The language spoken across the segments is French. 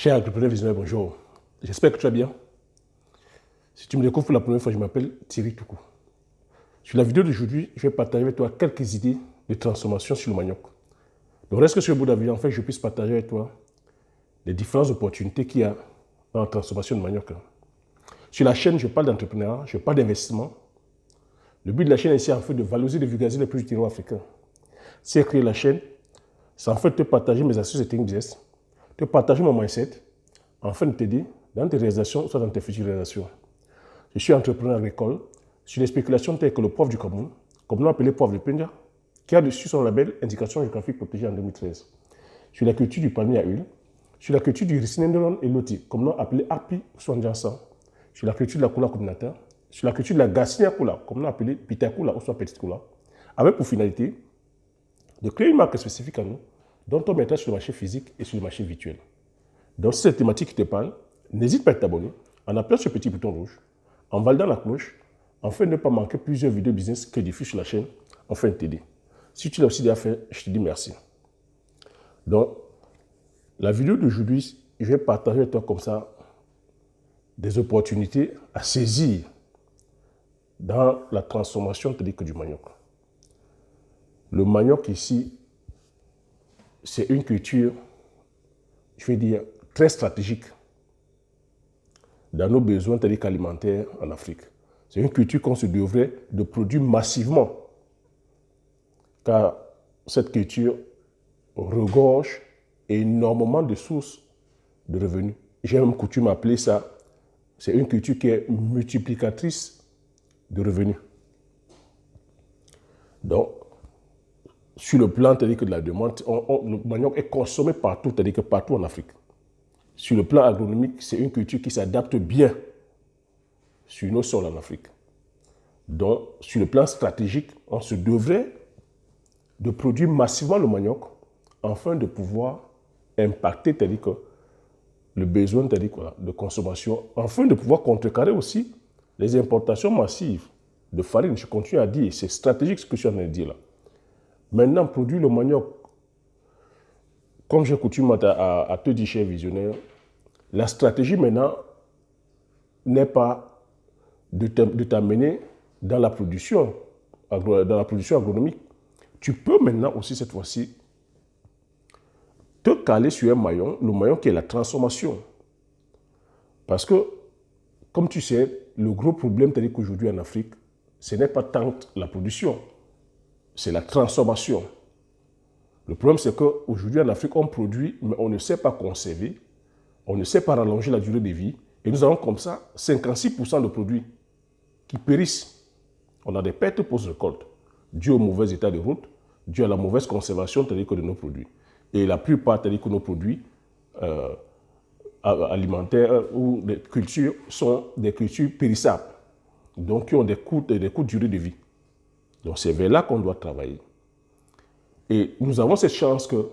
Cher entrepreneur visionnaire, bonjour. J'espère que tu vas bien. Si tu me découvres pour la première fois, je m'appelle Thierry Toukou. Sur la vidéo d'aujourd'hui, je vais partager avec toi quelques idées de transformation sur le manioc. Donc reste que sur le bout de la vidéo, en fait, je puisse partager avec toi les différentes opportunités qu'il y a dans la transformation de manioc. Sur la chaîne, je parle d'entrepreneuriat, je parle d'investissement. Le but de la chaîne est ici, en fait, de valoriser et de vulgariser les plus du terroir africain. Si j'ai créé la chaîne, c'est en fait de partager mes astuces et techniques business, de partager mon mindset, afin de t'aider dans tes réalisations, soit dans tes futures réalisations. Je suis entrepreneur agricole sur les spéculations telles que le poivre du Cameroun, comme nous appelé poivre de Pindia, qui a dessus son label Indication géographique protégée en 2013. Sur la culture du palmier à huile, sur la culture du Ricinendron eloti, comme nous appelé Api Swanjansan, sur la culture de la coula communautaire, sur la culture de la Garcinia coula, comme nous appelé Pita coula ou soit Petite coula, avec pour finalité de créer une marque spécifique à nous, dont on mettra sur le marché physique et sur le marché virtuel. Donc, si cette thématique qui te parle, n'hésite pas à t'abonner en appuyant sur ce petit bouton rouge, en validant la cloche, afin de ne pas manquer plusieurs vidéos business que je diffuse sur la chaîne, afin de t'aider. Si tu l'as aussi déjà fait, je te dis merci. Donc, la vidéo d'aujourd'hui, je vais partager avec toi comme ça des opportunités à saisir dans la transformation du manioc. Le manioc ici, c'est une culture, je vais dire, très stratégique dans nos besoins alimentaires en Afrique. C'est une culture qu'on se devrait de produire massivement, car cette culture regorge énormément de sources de revenus. J'ai même coutume d'appeler ça, c'est une culture qui est multiplicatrice de revenus. Donc, sur le plan de la demande, le manioc est consommé partout, c'est-à-dire que partout en Afrique. Sur le plan agronomique, c'est une culture qui s'adapte bien sur nos sols en Afrique. Donc, sur le plan stratégique, on se devrait de produire massivement le manioc afin de pouvoir impacter le besoin de consommation, afin de pouvoir contrecarrer aussi les importations massives de farine. Je continue à dire, c'est stratégique ce que je suis en train de dire là. Maintenant, produire le manioc, comme j'ai coutume à te dire, cher visionnaire, la stratégie maintenant n'est pas de t'amener dans la production agronomique. Tu peux maintenant aussi cette fois-ci te caler sur un maillon, le maillon qui est la transformation. Parce que, comme tu sais, le gros problème qu'aujourd'hui en Afrique, ce n'est pas tant la production, c'est la transformation. Le problème, c'est qu'aujourd'hui en Afrique, on produit, mais on ne sait pas conserver, on ne sait pas rallonger la durée de vie, et nous avons comme ça 56% de produits qui périssent. On a des pertes post-récolte, dues au mauvais état de route, dues à la mauvaise conservation de nos produits. Et la plupart de nos produits alimentaires ou des cultures sont des cultures périssables, donc qui ont des coûts de durée de vie. Donc c'est vers là qu'on doit travailler. Et nous avons cette chance que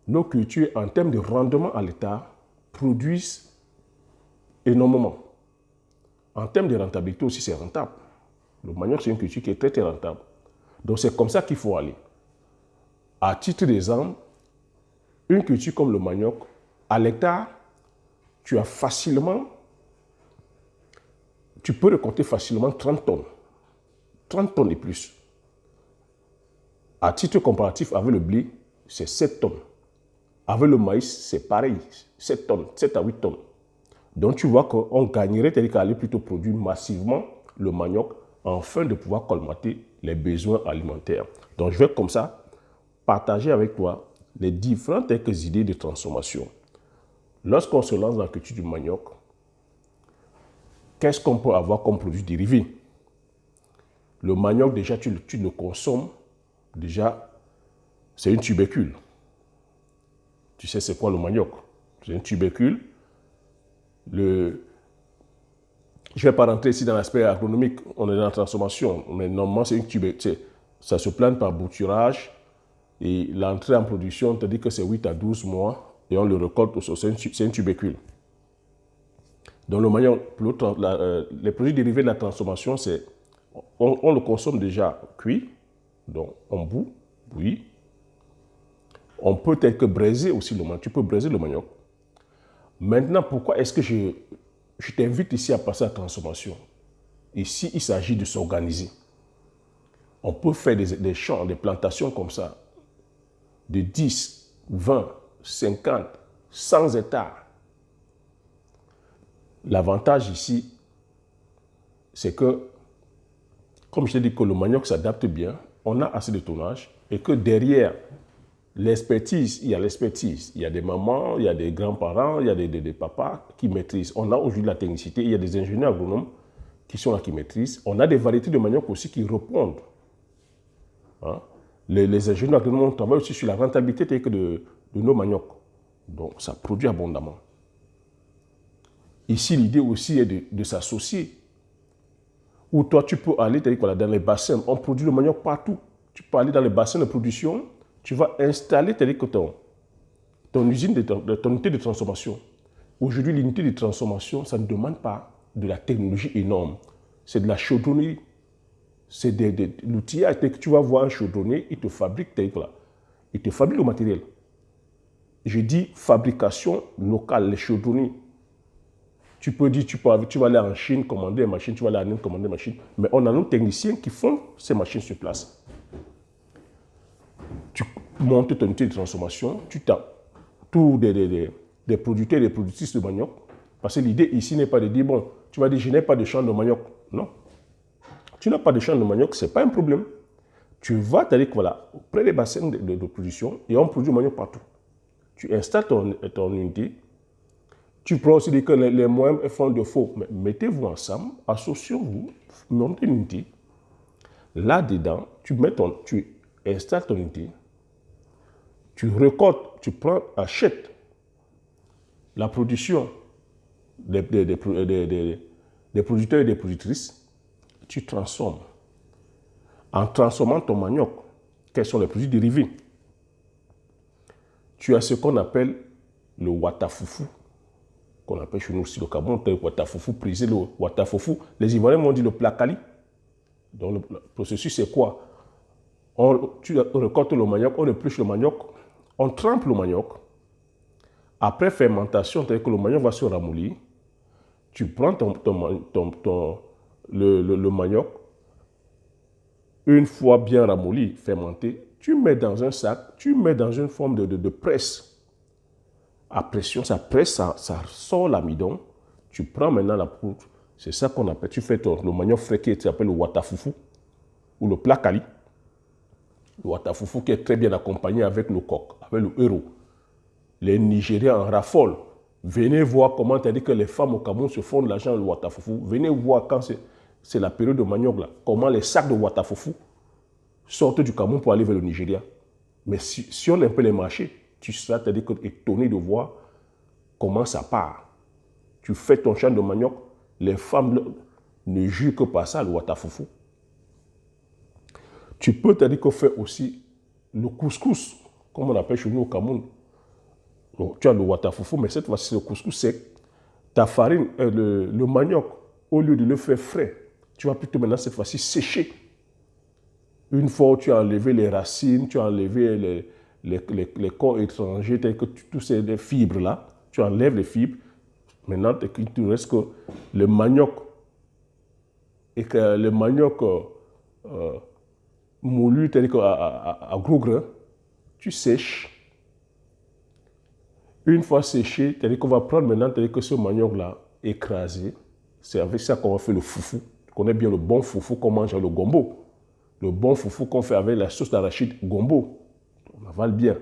nos cultures, en termes de rendement à l'État, produisent énormément. En termes de rentabilité aussi, c'est rentable. Le manioc, c'est une culture qui est très, très rentable. Donc c'est comme ça qu'il faut aller. À titre d'exemple, une culture comme le manioc, à l'hectare, tu peux récolter facilement 30 tonnes. 30 tonnes et plus. À titre comparatif avec le blé, c'est 7 tonnes. Avec le maïs, c'est pareil, 7 tonnes, 7 à 8 tonnes. Donc tu vois qu'on gagnerait, c'est-à-dire qu'à aller plutôt produire massivement le manioc afin de pouvoir colmater les besoins alimentaires. Donc je vais comme ça partager avec toi les différentes idées de transformation. Lorsqu'on se lance dans la culture du manioc, qu'est-ce qu'on peut avoir comme produit dérivé? Le manioc, déjà, tu le consommes. Déjà, c'est une tubercule. Tu sais c'est quoi le manioc? C'est une tubercule. Je ne vais pas rentrer ici dans l'aspect agronomique, on est dans la transformation, mais normalement c'est une tubercule. Ça se plante par bouturage et l'entrée en production, on te dit que c'est 8 à 12 mois et on le récolte au sol, c'est une tubercule. Donc le manioc, les produits dérivés de la transformation, c'est on le consomme déjà cuit, donc on bouillit. On peut braiser aussi le manioc, tu peux braiser le manioc. Maintenant, pourquoi est-ce que je t'invite ici à passer à la transformation? Ici, il s'agit de s'organiser. On peut faire des champs, des plantations comme ça, de 10, 20, 50, 100 hectares. L'avantage ici, c'est que, comme je t'ai dit que le manioc s'adapte bien, on a assez de tonnage et que derrière l'expertise, il y a l'expertise. Il y a des mamans, il y a des grands-parents, il y a des papas qui maîtrisent. On a aujourd'hui la technicité, il y a des ingénieurs agronomes qui sont là, qui maîtrisent. On a des variétés de manioc aussi qui répondent. Hein? Les ingénieurs agronomes travaillent aussi sur la rentabilité de nos maniocs. Donc, ça produit abondamment. Ici, l'idée aussi est de s'associer. Ou toi, tu peux aller dans les bassins. On produit le manioc partout. Tu peux aller dans les bassins de production. Tu vas installer ton usine, ton unité de transformation. Aujourd'hui, l'unité de transformation, ça ne demande pas de la technologie énorme. C'est de la chaudronnerie. C'est l'outillage. Dès que tu vas voir un chaudronnier, il te fabrique il te fabrique le matériel. Je dis fabrication locale, les chaudronniers. Tu peux dire, tu vas aller en Chine commander une machine, tu vas aller en Inde commander une machine. Mais on a nos techniciens qui font ces machines sur place. Tu montes ton unité de transformation, tu tapes tous des producteurs et des productrices de manioc. Parce que l'idée ici n'est pas de dire, bon, tu vas dire, je n'ai pas de champ de manioc. Non. Tu n'as pas de champ de manioc, ce n'est pas un problème. Tu vas voilà, près des bassins de production et on produit du manioc partout. Tu installes ton unité. Tu prends aussi que les moyens font de faux. Mettez-vous ensemble, associez-vous, montez une unité. Là-dedans, tu installes ton unité. Tu récoltes, achètes la production des producteurs et des productrices. Tu transformes. En transformant ton manioc, quels sont les produits dérivés? Tu as ce qu'on appelle le watafoufou, qu'on appelle chez nous aussi le Cameroun, le watafoufou prisé, le watafoufou. Les Ivoiriens m'ont dit le placali. Donc le processus c'est quoi? Tu récoltes le manioc, on épluche le manioc, on trempe le manioc. Après fermentation, c'est-à-dire que le manioc va se ramollir. Tu prends le manioc, une fois bien ramolli, fermenté, tu mets dans un sac, tu mets dans une forme de presse. À pression, ça presse, ça sort l'amidon. Tu prends maintenant la poudre. C'est ça qu'on appelle, tu fais le manioc frais qui s'appelle le watafoufou ou le placali. Le watafoufou qui est très bien accompagné avec le coq, avec le héros. Les Nigériens en raffolent. Venez voir comment tu as dit que les femmes au Cameroun se font de l'argent le watafoufou. Venez voir quand c'est la période de manioc là, comment les sacs de watafoufou sortent du Cameroun pour aller vers le Nigeria. Mais si on a un peu les marchés, tu seras étonné de voir comment ça part. Tu fais ton champ de manioc, les femmes ne jurent que par ça, le watafoufou. Tu peux faire aussi le couscous, comme on appelle chez nous au Cameroun. Tu as le watafoufou, mais cette fois-ci, le couscous, c'est ta farine, le manioc, au lieu de le faire frais, tu vas plutôt maintenant cette fois-ci sécher. Une fois où tu as enlevé les racines, tu as enlevé les corps étrangers, tels que tous ces fibres-là, tu enlèves les fibres. Maintenant, il ne te reste que le manioc. Et que le manioc moulu, tel à gros grains, tu sèches. Une fois séché, c'est-à-dire qu'on va prendre maintenant ce manioc-là écrasé. C'est avec ça qu'on va faire le foufou. Tu connais bien le bon foufou qu'on mange le gombo. Le bon foufou qu'on fait avec la sauce d'arachide gombo. On avale bien.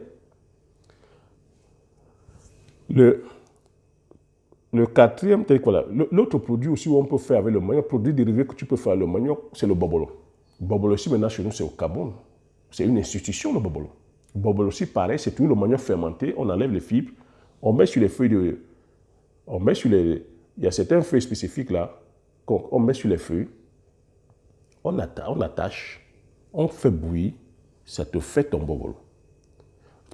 Le quatrième, l'autre produit aussi où on peut faire avec le manioc, produit dérivé que tu peux faire avec le manioc, c'est le bobolo. Le bobolo aussi, maintenant, chez nous, c'est au Cameroun. C'est une institution, le bobolo. Le bobolo aussi, pareil, c'est tout le manioc fermenté. On enlève les fibres. On met sur les feuilles il y a certains feuilles spécifiques là, qu'on met sur les feuilles. On attache, on fait bouillir, ça te fait ton bobolo.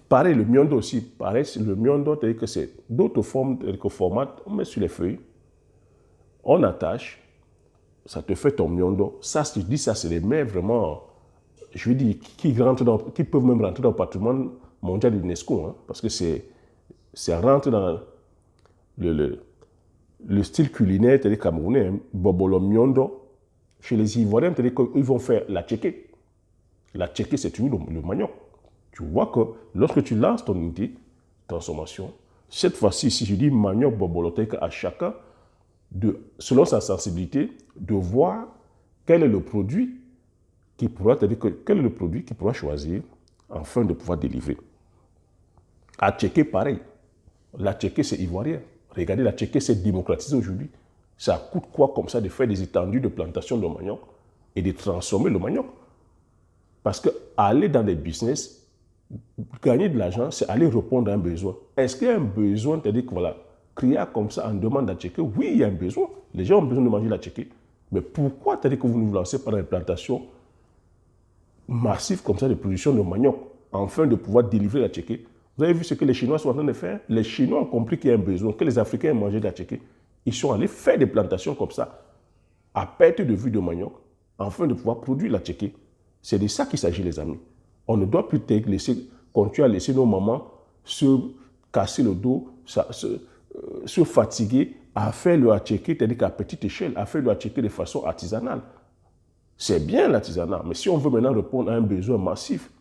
Pareil, le miondo aussi, pareil, le miondo, c'est-à-dire que c'est d'autres formes, formats, on met sur les feuilles, on attache, ça te fait ton miondo. Ça, je dis ça, c'est les mets vraiment, je veux dire, qui peuvent même rentrer dans le patrimoine mondial de l'UNESCO, hein, parce que c'est rentre le style culinaire camerounais, hein, bobolo miondo. Chez les Ivoiriens, ils vont faire la tchéké. La tchéké, c'est toujours le manioc. Tu vois que lorsque tu lances ton unité de transformation, cette fois-ci, si je dis manioc bobolo, à chacun, selon sa sensibilité, de voir quel est le produit qui pourra, quel est le produit qu'il pourra choisir afin de pouvoir délivrer. À tchéké, pareil. La tchéké, c'est ivoirien. Regardez, la tchéké s'est démocratisée aujourd'hui. Ça coûte quoi comme ça de faire des étendues de plantation de manioc et de transformer le manioc? Parce que aller dans des business, gagner de l'argent, c'est aller répondre à un besoin. Est-ce qu'il y a un besoin, c'est-à-dire que voilà, crier comme ça en demande à tchéké? Oui, il y a un besoin. Les gens ont besoin de manger la tchéké. Mais pourquoi, c'est-à-dire que vous nous lancez par une plantation massive comme ça de production de manioc afin de pouvoir délivrer la tchéké? Vous avez vu ce que les Chinois sont en train de faire? Les Chinois ont compris qu'il y a un besoin, que les Africains aiment manger de la tchéké. Ils sont allés faire des plantations comme ça, à perte de vue de manioc, afin de pouvoir produire la tchéké. C'est de ça qu'il s'agit, les amis. On ne doit plus continuer à laisser nos mamans se casser le dos, se fatiguer à faire le tchéké, c'est-à-dire qu'à petite échelle, à faire le tchéké de façon artisanale. C'est bien l'artisanat, mais si on veut maintenant répondre à un besoin massif,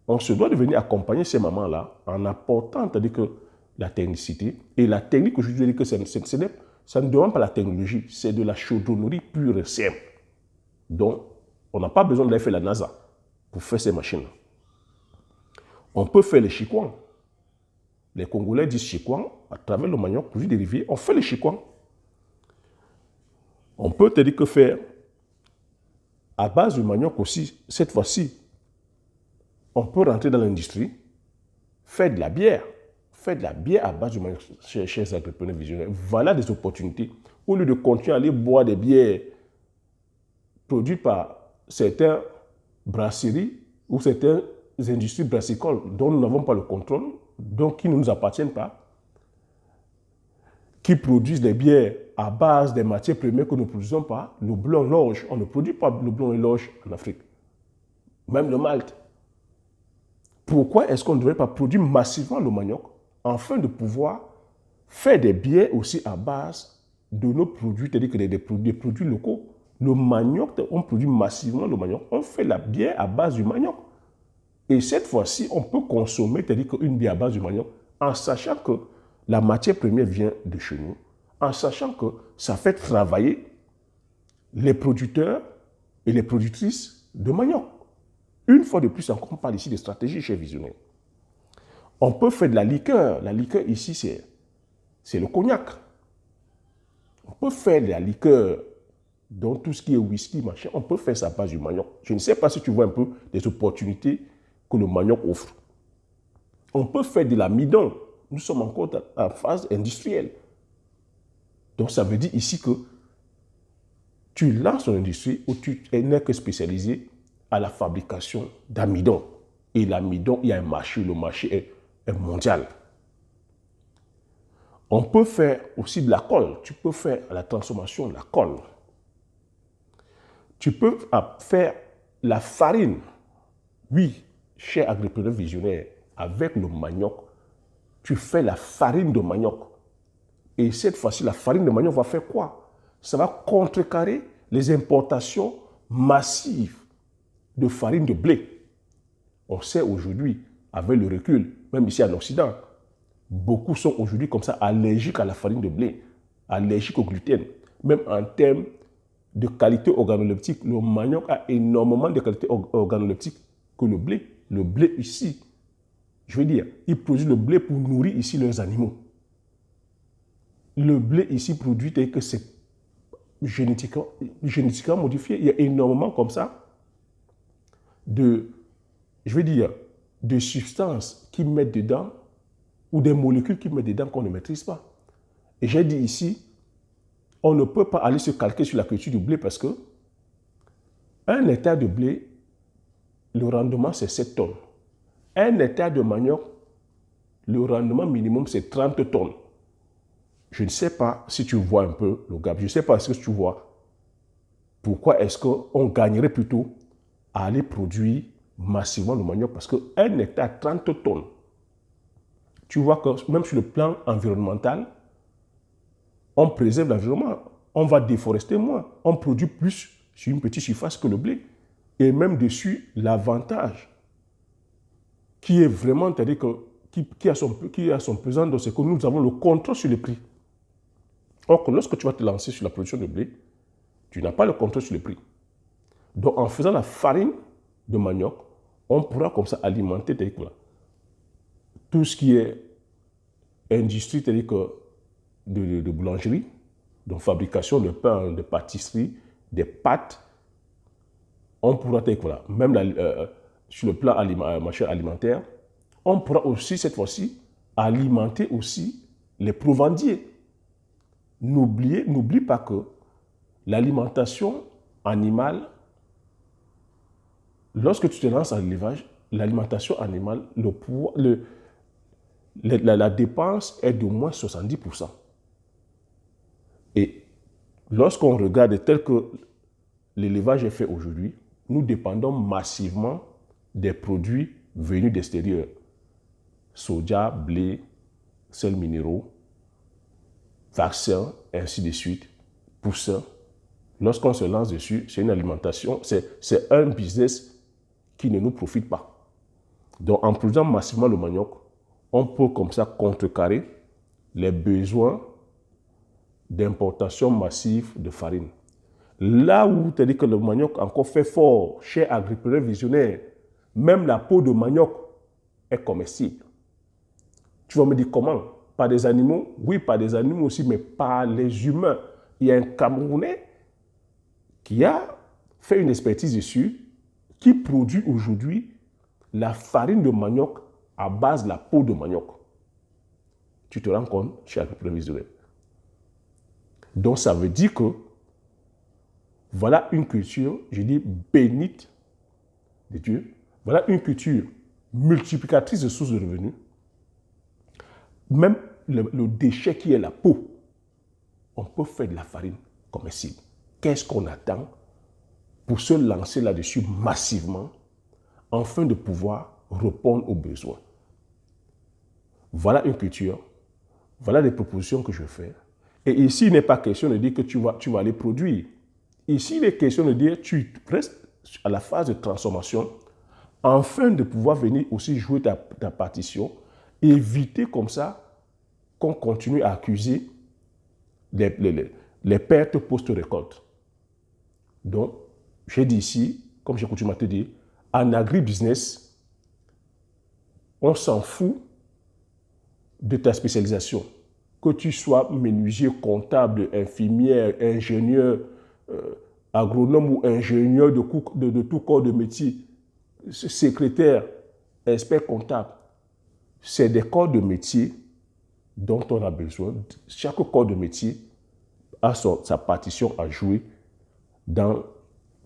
on se doit de venir accompagner ces mamans-là en apportant, c'est-à-dire que la technicité. Et la technique, aujourd'hui, je dis que ça ne demande pas la technologie, c'est de la chaudronnerie pure et simple. Donc, on n'a pas besoin d'aller faire la NASA pour faire ces machines. On peut faire les chikwang. Les Congolais disent chikwang, à travers le manioc, produit dérivé, on fait les chikwang. On peut te dire que faire, à base du manioc aussi, cette fois-ci, on peut rentrer dans l'industrie, faire de la bière. Faire de la bière à base du manioc, chers entrepreneurs visionnaires. Voilà des opportunités. Au lieu de continuer à aller boire des bières produites par certaines brasseries ou certaines industries brassicoles dont nous n'avons pas le contrôle, donc qui ne nous appartiennent pas, qui produisent des bières à base des matières premières que nous ne produisons pas, le blanc, l'orge. On ne produit pas le blanc et l'orge en Afrique. Même le malt. Pourquoi est-ce qu'on ne devrait pas produire massivement le manioc afin de pouvoir faire des bières aussi à base de nos produits, c'est-à-dire que des produits locaux? Le manioc, on produit massivement le manioc, on fait la bière à base du manioc. Et cette fois-ci, on peut consommer, c'est-à-dire qu'une bière à base du manioc, en sachant que la matière première vient de chez nous, en sachant que ça fait travailler les producteurs et les productrices de manioc. Une fois de plus, encore, on parle ici de stratégie chez Visionnaire. On peut faire de la liqueur. La liqueur ici, c'est le cognac. On peut faire de la liqueur, donc tout ce qui est whisky, machin, on peut faire ça à base du manioc. Je ne sais pas si tu vois un peu des opportunités que le manioc offre. On peut faire de l'amidon. Nous sommes encore en phase industrielle. Donc ça veut dire ici que tu lances une industrie où tu n'es que spécialisé à la fabrication d'amidon. Et l'amidon, il y a un marché, le marché est mondial. On peut faire aussi de la colle. Tu peux faire la transformation de la colle. Tu peux faire la farine. Oui, cher agripreneur visionnaire, avec le manioc, tu fais la farine de manioc. Et cette fois-ci, la farine de manioc va faire quoi? Ça va contrecarrer les importations massives de farine de blé. On sait aujourd'hui, avec le recul, même ici en Occident, beaucoup sont aujourd'hui comme ça allergiques à la farine de blé, allergiques au gluten. Même en termes de qualité organoleptique, le manioc a énormément de qualité organoleptique que le blé. Le blé ici, je veux dire, ils produisent le blé pour nourrir ici leurs animaux. Le blé ici produit tel que c'est génétiquement modifié. Il y a énormément comme ça de substances qui mettent dedans ou des molécules qui mettent dedans qu'on ne maîtrise pas. Et j'ai dit ici, on ne peut pas aller se calquer sur la culture du blé parce que un hectare de blé, le rendement c'est 7 tonnes. Un hectare de manioc, le rendement minimum c'est 30 tonnes. Je ne sais pas si tu vois un peu le gap. Je ne sais pas ce que tu vois. Pourquoi est-ce qu'on gagnerait plutôt à aller produire massivement le manioc? Parce qu'un hectare, 30 tonnes. Tu vois que même sur le plan environnemental, on préserve l'environnement, on va déforester moins, on produit plus sur une petite surface que le blé. Et même dessus, l'avantage qui est vraiment, c'est-à-dire que, qui a son pesant, c'est que nous avons le contrôle sur les prix. Or, lorsque tu vas te lancer sur la production de blé, tu n'as pas le contrôle sur les prix. Donc, en faisant la farine de manioc, on pourra comme ça alimenter tout ce qui est industrie, c'est-à-dire que de boulangerie, de fabrication de pain, de pâtisserie, des pâtes. On pourra, même sur le plan alimentaire, on pourra aussi, cette fois-ci, alimenter aussi les provendiers. N'oublie pas que l'alimentation animale, lorsque tu te lances à l'élevage, l'alimentation animale, la dépense est d'au moins 70%. Et lorsqu'on regarde tel que l'élevage est fait aujourd'hui, nous dépendons massivement des produits venus d'extérieur. Soja, blé, sels minéraux, vaccins, ainsi de suite, poussins. Lorsqu'on se lance dessus, c'est une alimentation, c'est un business qui ne nous profite pas. Donc, en produisant massivement le manioc, on peut comme ça contrecarrer les besoins d'importation massive de farine. Là où tu as dit que le manioc encore fait fort chez agriculteurs visionnaires, même la peau de manioc est comestible. Tu vas me dire comment? Par des animaux? Oui, par des animaux aussi, mais par les humains. Il y a un Camerounais qui a fait une expertise dessus, qui produit aujourd'hui la farine de manioc à base de la peau de manioc. Tu te rends compte chez agriculteurs visionnaires. Donc ça veut dire que voilà une culture, je dis bénite de Dieu. Voilà une culture multiplicatrice de sources de revenus. Même le déchet qui est la peau, on peut faire de la farine comestible. Qu'est-ce qu'on attend pour se lancer là-dessus massivement afin de pouvoir répondre aux besoins? Voilà une culture, voilà les propositions que je fais. Et ici, il n'est pas question de dire que tu vas aller produire. Ici, il est question de dire que tu restes à la phase de transformation afin de pouvoir venir aussi jouer ta partition, éviter comme ça qu'on continue à accuser les pertes post-récolte. Donc, j'ai dit ici, comme j'ai coutume à te dire, en agribusiness, on s'en fout de ta spécialisation. Que tu sois menuisier, comptable, infirmière, ingénieur, agronome ou ingénieur de tout corps de métier, secrétaire, expert comptable, c'est des corps de métier dont on a besoin. Chaque corps de métier a sa partition à jouer dans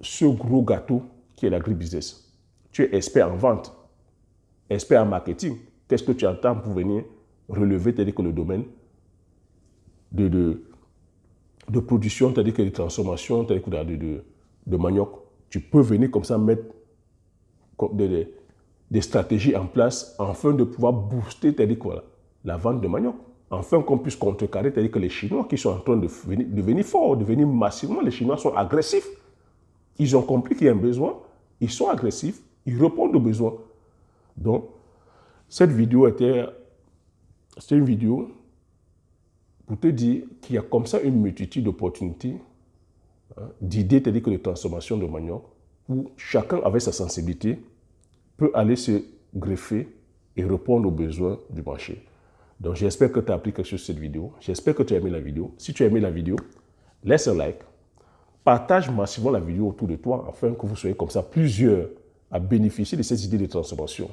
ce gros gâteau qui est l'agribusiness. Tu es expert en vente, expert en marketing. Qu'est-ce que tu entends pour venir relever tel que le domaine de production, c'est-à-dire que de transformation, c'est-à-dire que de manioc? Tu peux venir comme ça mettre des stratégies en place afin de pouvoir booster, c'est-à-dire quoi, la vente de manioc. Afin qu'on puisse contrecarrer, c'est-à-dire que les Chinois qui sont en train de devenir forts, de devenir massivement, les Chinois sont agressifs. Ils ont compris qu'il y a un besoin, ils sont agressifs, ils répondent aux besoins. Donc, cette vidéo c'était une vidéo pour te dire qu'il y a comme ça une multitude d'opportunités, d'idées, c'est-à-dire que de transformation de manioc, où chacun avec sa sensibilité peut aller se greffer et répondre aux besoins du marché. Donc j'espère que tu as appris quelque chose sur cette vidéo. J'espère que tu as aimé la vidéo. Si tu as aimé la vidéo, laisse un like. Partage massivement la vidéo autour de toi afin que vous soyez comme ça plusieurs à bénéficier de ces idées de transformation.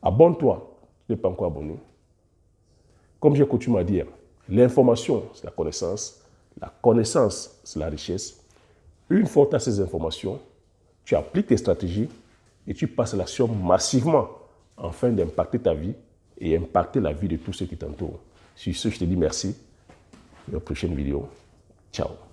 Abonne-toi si tu n'es pas encore abonné. Comme j'ai coutume à dire, l'information, c'est la connaissance. La connaissance, c'est la richesse. Une fois que tu as ces informations, tu appliques tes stratégies et tu passes à l'action massivement afin d'impacter ta vie et impacter la vie de tous ceux qui t'entourent. Sur ce, je te dis merci. Et à la prochaine vidéo. Ciao.